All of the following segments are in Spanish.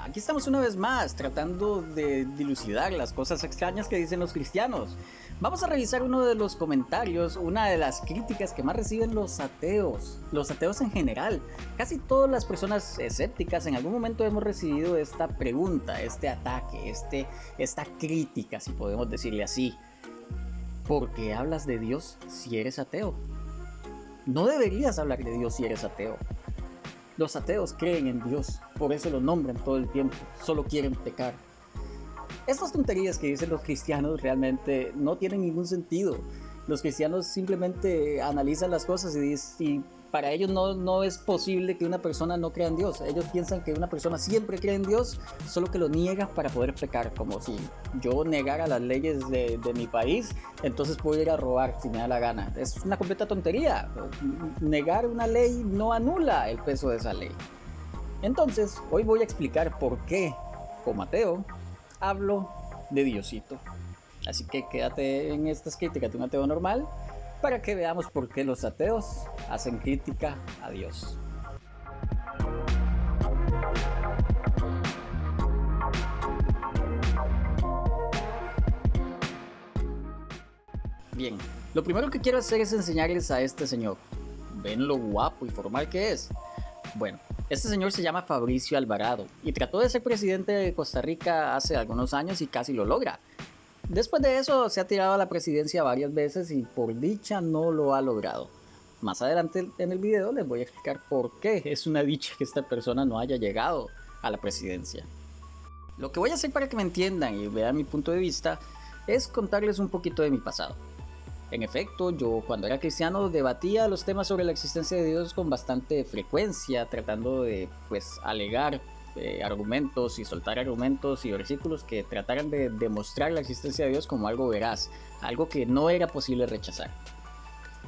Aquí estamos una vez más tratando de dilucidar las cosas extrañas que dicen los cristianos. Vamos a revisar uno de los comentarios, una de las críticas que más reciben los ateos en general. Casi todas las personas escépticas en algún momento hemos recibido esta pregunta, este ataque, esta crítica, si podemos decirle así. ¿Por qué hablas de Dios si eres ateo? No deberías hablar de Dios si eres ateo. Los ateos creen en Dios, por eso lo nombran todo el tiempo, solo quieren pecar. Estas tonterías que dicen los cristianos realmente no tienen ningún sentido. Los cristianos simplemente analizan las cosas y para ellos no es posible que una persona no crea en Dios. Ellos piensan que una persona siempre cree en Dios, solo que lo niega para poder pecar. Como si yo negara las leyes de mi país, entonces puedo ir a robar si me da la gana. Es una completa tontería. Negar una ley no anula el peso de esa ley. Entonces, hoy voy a explicar por qué, como ateo, hablo de Diosito. Así que quédate en estas críticas de un ateo normal para que veamos por qué los ateos hacen crítica a Dios. Bien, lo primero que quiero hacer es enseñarles a este señor. ¿Ven lo guapo y formal que es? Bueno, este señor se llama Fabricio Alvarado y trató de ser presidente de Costa Rica hace algunos años y casi lo logra. Después de eso se ha tirado a la presidencia varias veces y por dicha no lo ha logrado. Más adelante en el video les voy a explicar por qué es una dicha que esta persona no haya llegado a la presidencia. Lo que voy a hacer para que me entiendan y vean mi punto de vista es contarles un poquito de mi pasado. En efecto, yo cuando era cristiano debatía los temas sobre la existencia de Dios con bastante frecuencia, tratando de alegar argumentos y soltar argumentos y versículos que trataran de demostrar la existencia de Dios como algo veraz, algo que no era posible rechazar.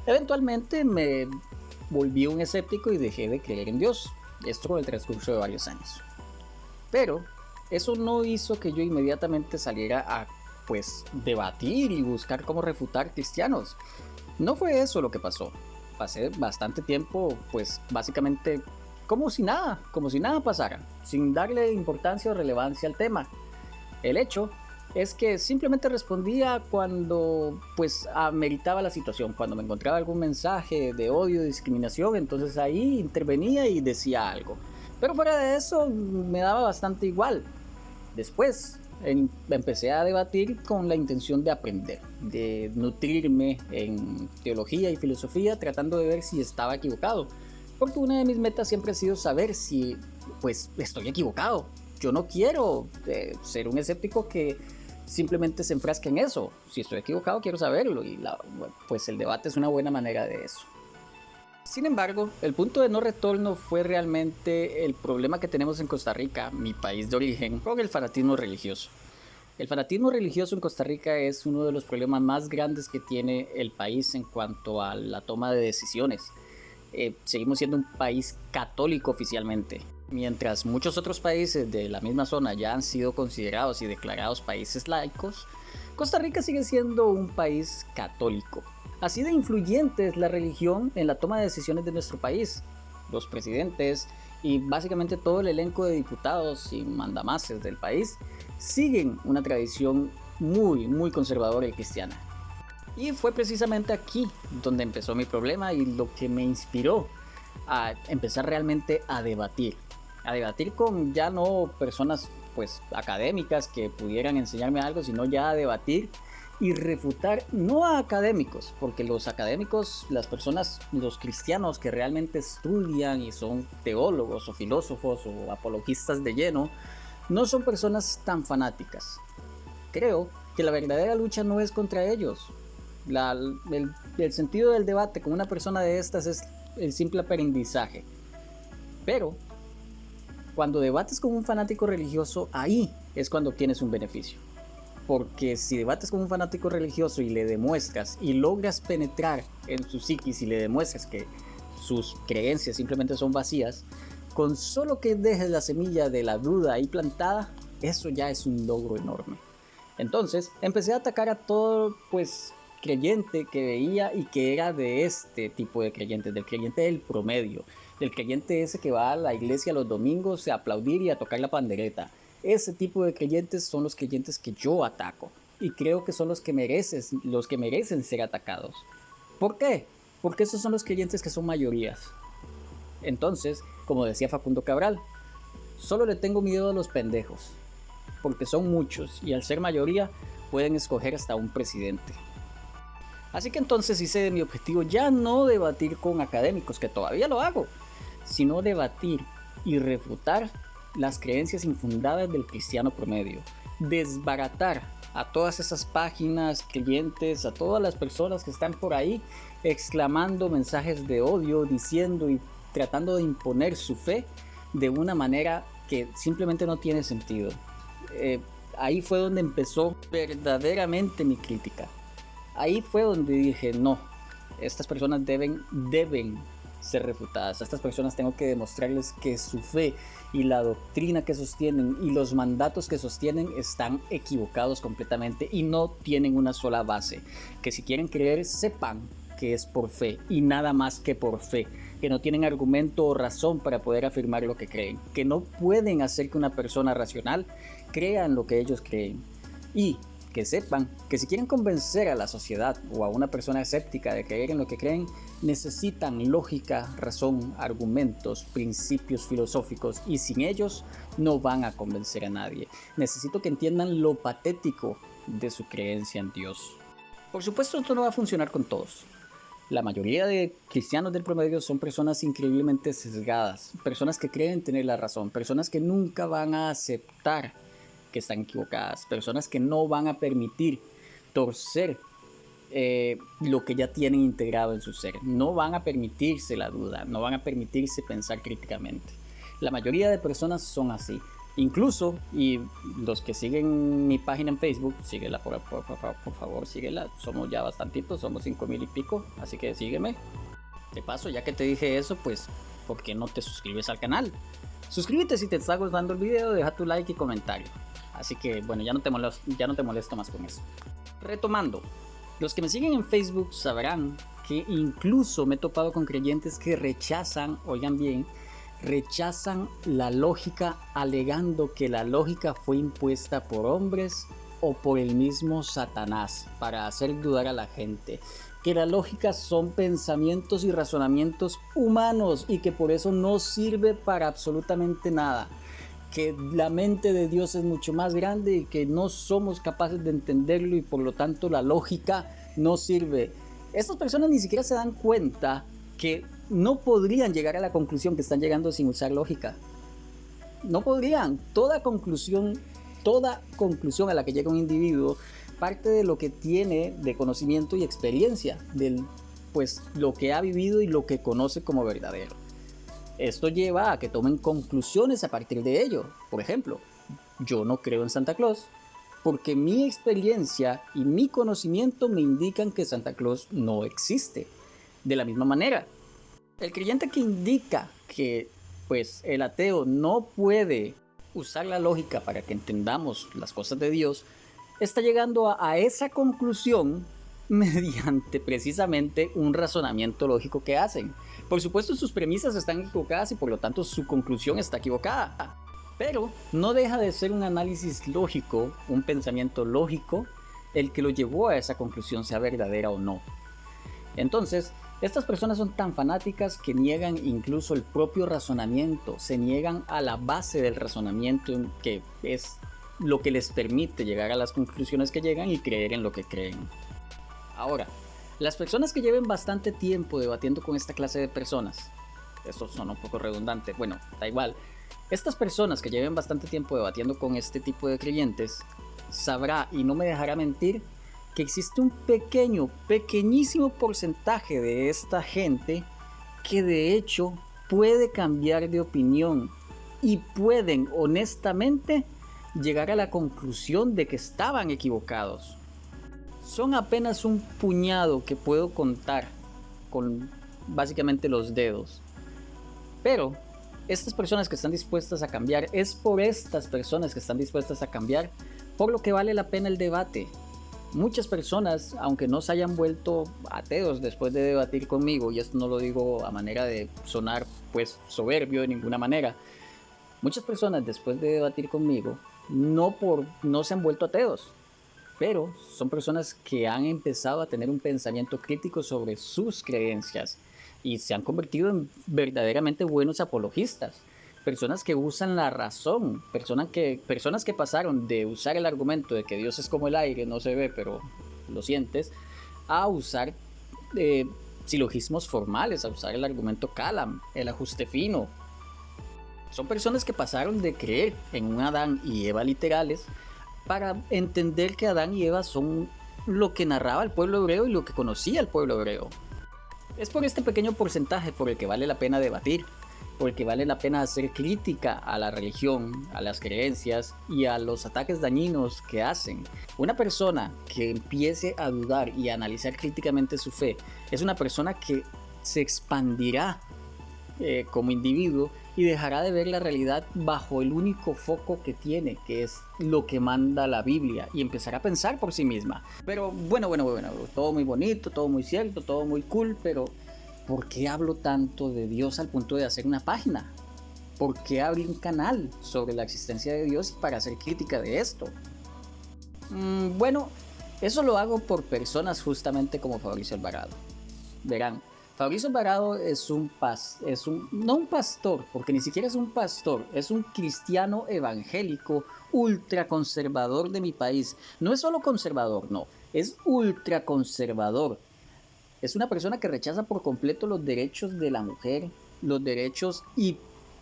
Eventualmente me volví un escéptico y dejé de creer en Dios, esto con el transcurso de varios años. Pero eso no hizo que yo inmediatamente saliera a debatir y buscar cómo refutar cristianos. No fue eso lo que pasó. Pasé bastante tiempo básicamente como si nada pasara, sin darle importancia o relevancia al tema. El hecho es que simplemente respondía cuando ameritaba la situación, cuando me encontraba algún mensaje de odio, discriminación, entonces ahí intervenía y decía algo. Pero fuera de eso me daba bastante igual. Después empecé a debatir con la intención de aprender, de nutrirme en teología y filosofía, tratando de ver si estaba equivocado. Porque una de mis metas siempre ha sido saber si estoy equivocado. Yo no quiero ser un escéptico que simplemente se enfrasque en eso. Si estoy equivocado quiero saberlo y el debate es una buena manera de eso. Sin embargo, el punto de no retorno fue realmente el problema que tenemos en Costa Rica, mi país de origen, con el fanatismo religioso. El fanatismo religioso en Costa Rica es uno de los problemas más grandes que tiene el país en cuanto a la toma de decisiones. Seguimos siendo un país católico oficialmente. Mientras muchos otros países de la misma zona ya han sido considerados y declarados países laicos, Costa Rica sigue siendo un país católico. Así de influyente es la religión en la toma de decisiones de nuestro país. Los presidentes y básicamente todo el elenco de diputados y mandamases del país siguen una tradición muy conservadora y cristiana. Y fue precisamente aquí donde empezó mi problema y lo que me inspiró a empezar realmente a debatir con ya no personas académicas que pudieran enseñarme algo, sino ya a debatir y refutar no a académicos, porque los académicos, los cristianos que realmente estudian y son teólogos o filósofos o apologistas de lleno, no son personas tan fanáticas. Creo que la verdadera lucha no es contra ellos. El sentido del debate con una persona de estas es el simple aprendizaje. Pero cuando debates con un fanático religioso, ahí es cuando obtienes un beneficio. Porque si debates con un fanático religioso y le demuestras y logras penetrar en su psiquis y le demuestras que sus creencias simplemente son vacías, con solo que dejes la semilla de la duda ahí plantada, eso ya es un logro enorme. Entonces empecé a atacar a todo creyente que veía y que era de este tipo de creyentes, del creyente del promedio, del creyente ese que va a la iglesia los domingos a aplaudir y a tocar la pandereta. Ese tipo de creyentes son los creyentes que yo ataco y creo que son los que merecen ser atacados. ¿Por qué? Porque esos son los creyentes que son mayorías. Entonces, como decía Facundo Cabral, solo le tengo miedo a los pendejos, porque son muchos y al ser mayoría pueden escoger hasta un presidente. Así que entonces hice de mi objetivo ya no debatir con académicos, que todavía lo hago, sino debatir y refutar las creencias infundadas del cristiano promedio, desbaratar a todas esas páginas creyentes, a todas las personas que están por ahí exclamando mensajes de odio, diciendo y tratando de imponer su fe de una manera que simplemente no tiene sentido. Ahí fue donde empezó verdaderamente mi crítica. Ahí fue donde dije, no, estas personas deben ser refutadas. A estas personas tengo que demostrarles que su fe y la doctrina que sostienen y los mandatos que sostienen están equivocados completamente y no tienen una sola base. Que si quieren creer, sepan que es por fe y nada más que por fe. Que no tienen argumento o razón para poder afirmar lo que creen. Que no pueden hacer que una persona racional crea en lo que ellos creen. Y que sepan que si quieren convencer a la sociedad o a una persona escéptica de creer en lo que creen, necesitan lógica, razón, argumentos, principios filosóficos y sin ellos no van a convencer a nadie. Necesito que entiendan lo patético de su creencia en Dios. Por supuesto, esto no va a funcionar con todos. La mayoría de cristianos del promedio son personas increíblemente sesgadas, personas que creen tener la razón, personas que nunca van a aceptar que están equivocadas, personas que no van a permitir torcer lo que ya tienen integrado en su ser, no van a permitirse la duda, no van a permitirse pensar críticamente. La mayoría de personas son así. Incluso, y los que siguen mi página en Facebook, síguela por favor, síguela. Somos ya bastantitos, somos 5,000 y pico, así que sígueme. De paso, ya que te dije eso, pues, ¿por qué no te suscribes al canal? Suscríbete si te está gustando el video, deja tu like y comentario. Así que, bueno, ya no te molesto más con eso. Retomando, los que me siguen en Facebook sabrán que incluso me he topado con creyentes que rechazan, oigan bien, rechazan la lógica alegando que la lógica fue impuesta por hombres o por el mismo Satanás para hacer dudar a la gente, que la lógica son pensamientos y razonamientos humanos y que por eso no sirve para absolutamente nada, que la mente de Dios es mucho más grande y que no somos capaces de entenderlo y por lo tanto la lógica no sirve. Estas personas ni siquiera se dan cuenta que no podrían llegar a la conclusión que están llegando sin usar lógica. No podrían. Toda conclusión a la que llega un individuo parte de lo que tiene de conocimiento y experiencia, pues lo que ha vivido y lo que conoce como verdadero. Esto lleva a que tomen conclusiones a partir de ello. Por ejemplo, yo no creo en Santa Claus porque mi experiencia y mi conocimiento me indican que Santa Claus no existe. De la misma manera, el creyente que indica que pues el ateo no puede usar la lógica para que entendamos las cosas de Dios, está llegando a esa conclusión mediante precisamente un razonamiento lógico que hacen. Por supuesto, sus premisas están equivocadas y por lo tanto su conclusión está equivocada. Pero no deja de ser un análisis lógico, un pensamiento lógico, el que lo llevó a esa conclusión, sea verdadera o no. Entonces, estas personas son tan fanáticas que niegan incluso el propio razonamiento, se niegan a la base del razonamiento que es lo que les permite llegar a las conclusiones que llegan y creer en lo que creen. Ahora, las personas que lleven bastante tiempo debatiendo con esta clase de personas, esto suena un poco redundante, bueno, da igual, estas personas que lleven bastante tiempo debatiendo con este tipo de creyentes, sabrá y no me dejará mentir que existe un pequeñísimo porcentaje de esta gente que de hecho puede cambiar de opinión y pueden honestamente llegar a la conclusión de que estaban equivocados. Son apenas un puñado que puedo contar con básicamente los dedos. Pero estas personas que están dispuestas a cambiar, es por estas personas que están dispuestas a cambiar por lo que vale la pena el debate. Muchas personas, aunque no se hayan vuelto ateos después de debatir conmigo, y esto no lo digo a manera de sonar pues soberbio de ninguna manera. Muchas personas después de debatir conmigo no se han vuelto ateos, pero son personas que han empezado a tener un pensamiento crítico sobre sus creencias y se han convertido en verdaderamente buenos apologistas. Personas que usan la razón, personas que pasaron de usar el argumento de que Dios es como el aire, no se ve, pero lo sientes, a usar eh, silogismos formales, a usar el argumento Kalam, el ajuste fino. Son personas que pasaron de creer en un Adán y Eva literales para entender que Adán y Eva son lo que narraba el pueblo hebreo y lo que conocía el pueblo hebreo. Es por este pequeño porcentaje por el que vale la pena debatir, por el que vale la pena hacer crítica a la religión, a las creencias y a los ataques dañinos que hacen. Una persona que empiece a dudar y a analizar críticamente su fe es una persona que se expandirá como individuo y dejará de ver la realidad bajo el único foco que tiene, que es lo que manda la Biblia, y empezará a pensar por sí misma. Pero bueno, todo muy bonito, todo muy cierto, todo muy cool, pero ¿por qué hablo tanto de Dios al punto de hacer una página? ¿Por qué abrir un canal sobre la existencia de Dios para hacer crítica de esto? Bueno, eso lo hago por personas justamente como Fabricio Alvarado. Verán, Fabricio Alvarado no un pastor, porque ni siquiera es un pastor, es un cristiano evangélico ultraconservador de mi país. No es solo conservador, no, es ultraconservador. Es una persona que rechaza por completo los derechos de la mujer, los derechos y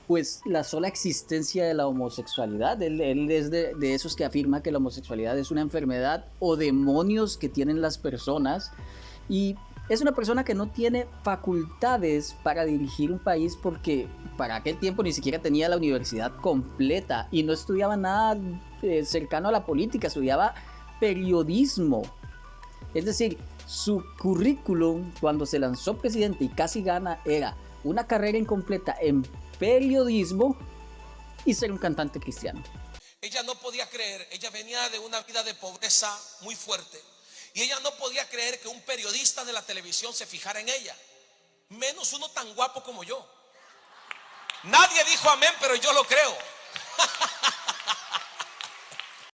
pues la sola existencia de la homosexualidad. Él es de esos que afirma que la homosexualidad es una enfermedad o demonios que tienen las personas, y es una persona que no tiene facultades para dirigir un país porque para aquel tiempo ni siquiera tenía la universidad completa y no estudiaba nada cercano a la política, estudiaba periodismo. Es decir, su currículum cuando se lanzó presidente y casi gana era una carrera incompleta en periodismo y ser un cantante cristiano. Ella no podía creer, ella venía de una vida de pobreza muy fuerte. Y ella no podía creer que un periodista de la televisión se fijara en ella, menos uno tan guapo como yo. Nadie dijo amén, pero yo lo creo.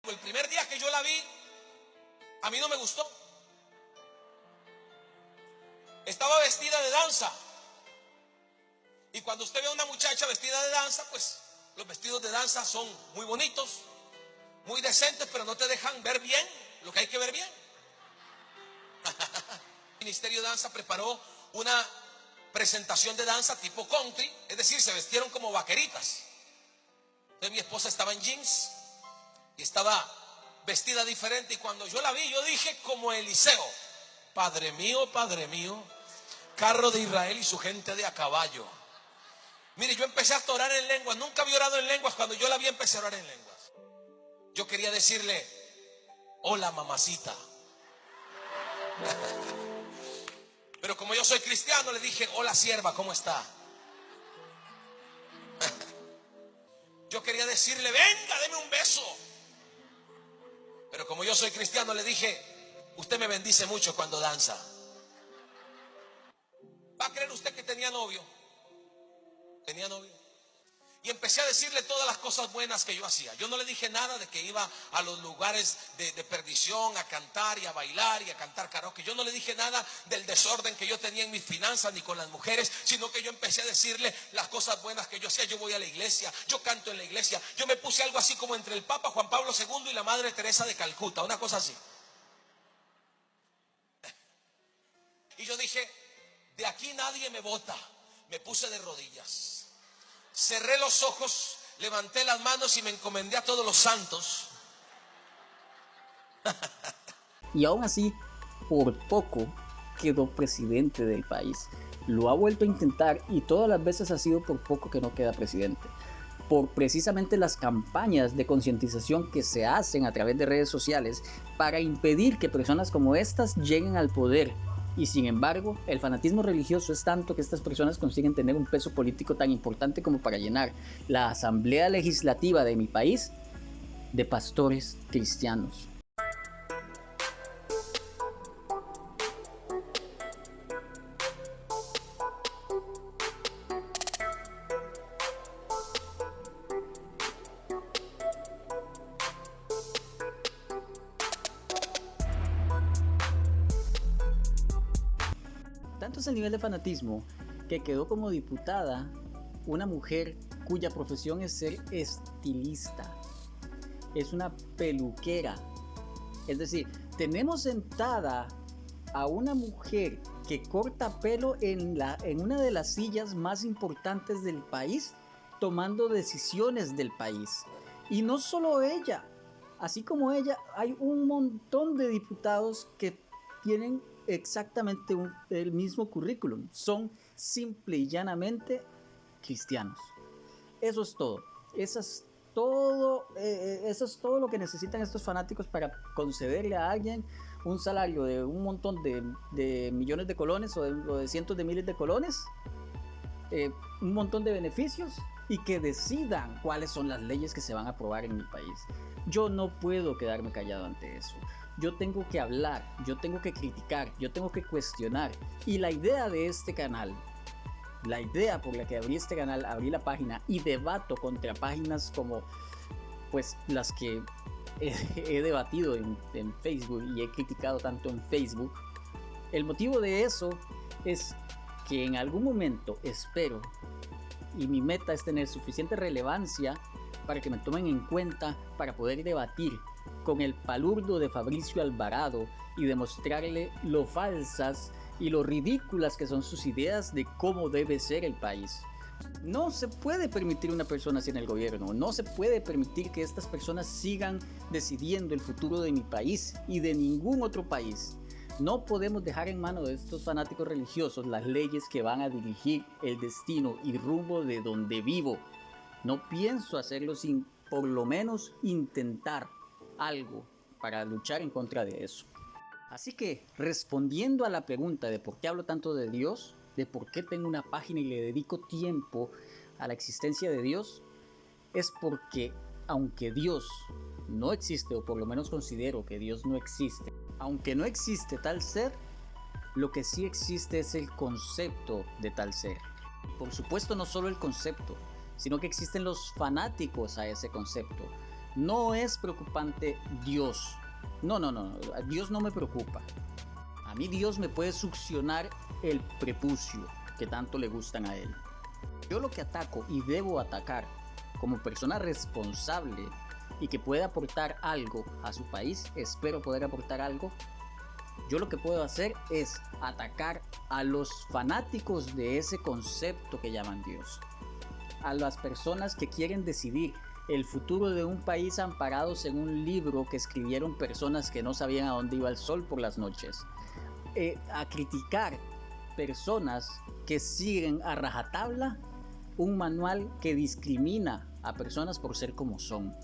El primer día que yo la vi, a mí no me gustó. Estaba vestida de danza. Y cuando usted ve a una muchacha vestida de danza, pues los vestidos de danza son muy bonitos, muy decentes, pero no te dejan ver bien lo que hay que ver bien. El Ministerio de Danza preparó una presentación de danza tipo country, es decir, se vestieron como vaqueritas. Entonces mi esposa estaba en jeans y estaba vestida diferente, y cuando yo la vi, yo dije como Eliseo: Padre mío, carro de Israel y su gente de a caballo. Mire, yo empecé a orar en lenguas, nunca había orado en lenguas. Cuando yo la vi, empecé a orar en lenguas. Yo quería decirle: hola, mamacita. Pero como yo soy cristiano, le dije: hola, sierva, ¿cómo está? Yo quería decirle: venga, deme un beso. Pero como yo soy cristiano, le dije: usted me bendice mucho cuando danza. ¿Va a creer usted que tenía novio? Tenía novio. Y empecé a decirle todas las cosas buenas que yo hacía. Yo no le dije nada de que iba a los lugares de perdición a cantar y a bailar y a cantar karaoke. Yo no le dije nada del desorden que yo tenía en mis finanzas ni con las mujeres, sino que yo empecé a decirle las cosas buenas que yo hacía. Yo voy a la iglesia, yo canto en la iglesia. Yo me puse algo así como entre el Papa Juan Pablo II y la Madre Teresa de Calcuta, una cosa así. Y yo dije: de aquí nadie me bota. Me puse de rodillas. Cerré los ojos, levanté las manos y me encomendé a todos los santos. Y aún así, por poco quedó presidente del país. Lo ha vuelto a intentar y todas las veces ha sido por poco que no queda presidente. Por precisamente las campañas de concientización que se hacen a través de redes sociales para impedir que personas como estas lleguen al poder. Y sin embargo, el fanatismo religioso es tanto que estas personas consiguen tener un peso político tan importante como para llenar la Asamblea Legislativa de mi país de pastores cristianos. es el nivel de fanatismo que quedó como diputada una mujer cuya profesión es ser estilista. Es una peluquera. Es decir, tenemos sentada a una mujer que corta pelo en una de las sillas más importantes del país, tomando decisiones del país. Y no solo ella, así como ella, hay un montón de diputados que tienen exactamente el mismo currículum. Son simple y llanamente cristianos. Eso es todo. Eso es todo lo que necesitan estos fanáticos para concederle a alguien un salario de un montón de millones de colones o de cientos de miles de colones, un montón de beneficios, y que decidan cuáles son las leyes que se van a aprobar en mi país. Yo no puedo quedarme callado ante eso. Yo tengo que hablar, yo tengo que criticar, yo tengo que cuestionar. Y la idea de este canal, la idea por la que abrí este canal, abrí la página y debato contra páginas como pues las que he debatido en Facebook y he criticado tanto en Facebook. El motivo de eso es que en algún momento espero, y mi meta es tener suficiente relevancia para que me tomen en cuenta para poder debatir con el palurdo de Fabricio Alvarado y demostrarle lo falsas y lo ridículas que son sus ideas de cómo debe ser el país. No se puede permitir una persona así en el gobierno, no se puede permitir que estas personas sigan decidiendo el futuro de mi país y de ningún otro país. No podemos dejar en manos de estos fanáticos religiosos las leyes que van a dirigir el destino y rumbo de donde vivo. No pienso hacerlo sin por lo menos intentar algo para luchar en contra de eso. Así que, respondiendo a la pregunta de por qué hablo tanto de Dios, de por qué tengo una página y le dedico tiempo a la existencia de Dios, es porque aunque Dios no existe, o por lo menos considero que Dios no existe, aunque no existe tal ser, lo que sí existe es el concepto de tal ser. Por supuesto, no solo el concepto, sino que existen los fanáticos a ese concepto. No es preocupante Dios. No, Dios no me preocupa. A mí Dios me puede succionar el prepucio que tanto le gustan a él. Yo lo que ataco y debo atacar como persona responsable y que puede aportar algo a su país, espero poder aportar algo. Yo lo que puedo hacer es atacar a los fanáticos de ese concepto que llaman Dios, a las personas que quieren decidir el futuro de un país amparados en un libro que escribieron personas que no sabían a dónde iba el sol por las noches, a criticar personas que siguen a rajatabla un manual que discrimina a personas por ser como son.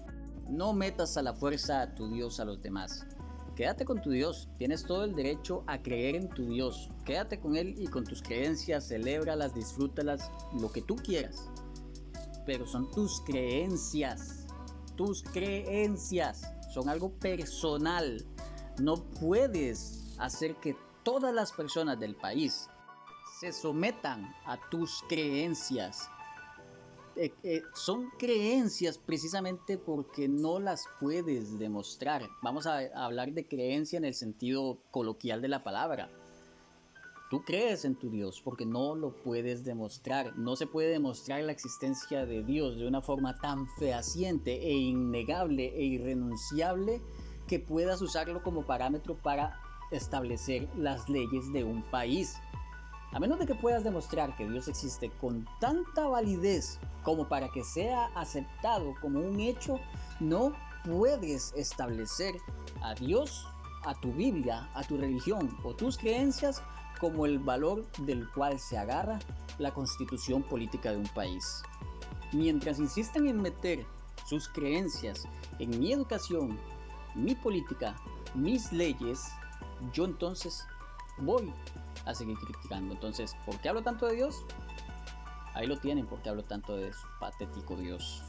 No metas a la fuerza a tu Dios a los demás. Quédate con tu Dios, tienes todo el derecho a creer en tu Dios. Quédate con Él y con tus creencias, celébralas, disfrútalas, lo que tú quieras. Pero son tus creencias. Tus creencias son algo personal. No puedes hacer que todas las personas del país se sometan a tus creencias. Son creencias precisamente porque no las puedes demostrar. Vamos a hablar de creencia en el sentido coloquial de la palabra. Tú crees en tu Dios porque no lo puedes demostrar. No se puede demostrar la existencia de Dios de una forma tan fehaciente e innegable e irrenunciable que puedas usarlo como parámetro para establecer las leyes de un país. A menos de que puedas demostrar que Dios existe con tanta validez como para que sea aceptado como un hecho, no puedes establecer a Dios, a tu Biblia, a tu religión o tus creencias como el valor del cual se agarra la constitución política de un país. Mientras insisten en meter sus creencias en mi educación, mi política, mis leyes, yo entonces voy a seguir criticando. Entonces, ¿por qué hablo tanto de Dios? Ahí lo tienen, porque hablo tanto de su patético Dios.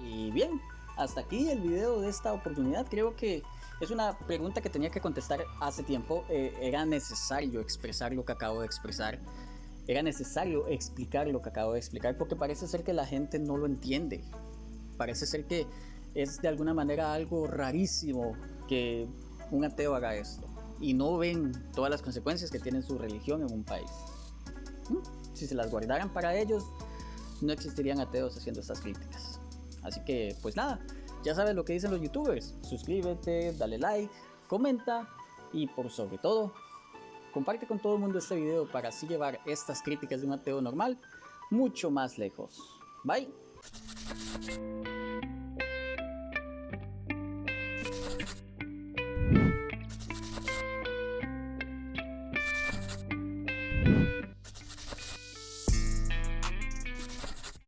Y bien, hasta aquí el video de esta oportunidad. Creo que es una pregunta que tenía que contestar hace tiempo. Era necesario expresar lo que acabo de expresar. Era necesario explicar lo que acabo de explicar, porque parece ser que la gente no lo entiende. Parece ser que es de alguna manera algo rarísimo que un ateo haga esto. y no ven todas las consecuencias que tiene su religión en un país. Si se las guardaran para ellos, no existirían ateos haciendo estas críticas. Así que, pues nada, ya sabes lo que dicen los youtubers. Suscríbete, dale like, comenta y por sobre todo, comparte con todo el mundo este video para así llevar estas críticas de un ateo normal mucho más lejos. Bye.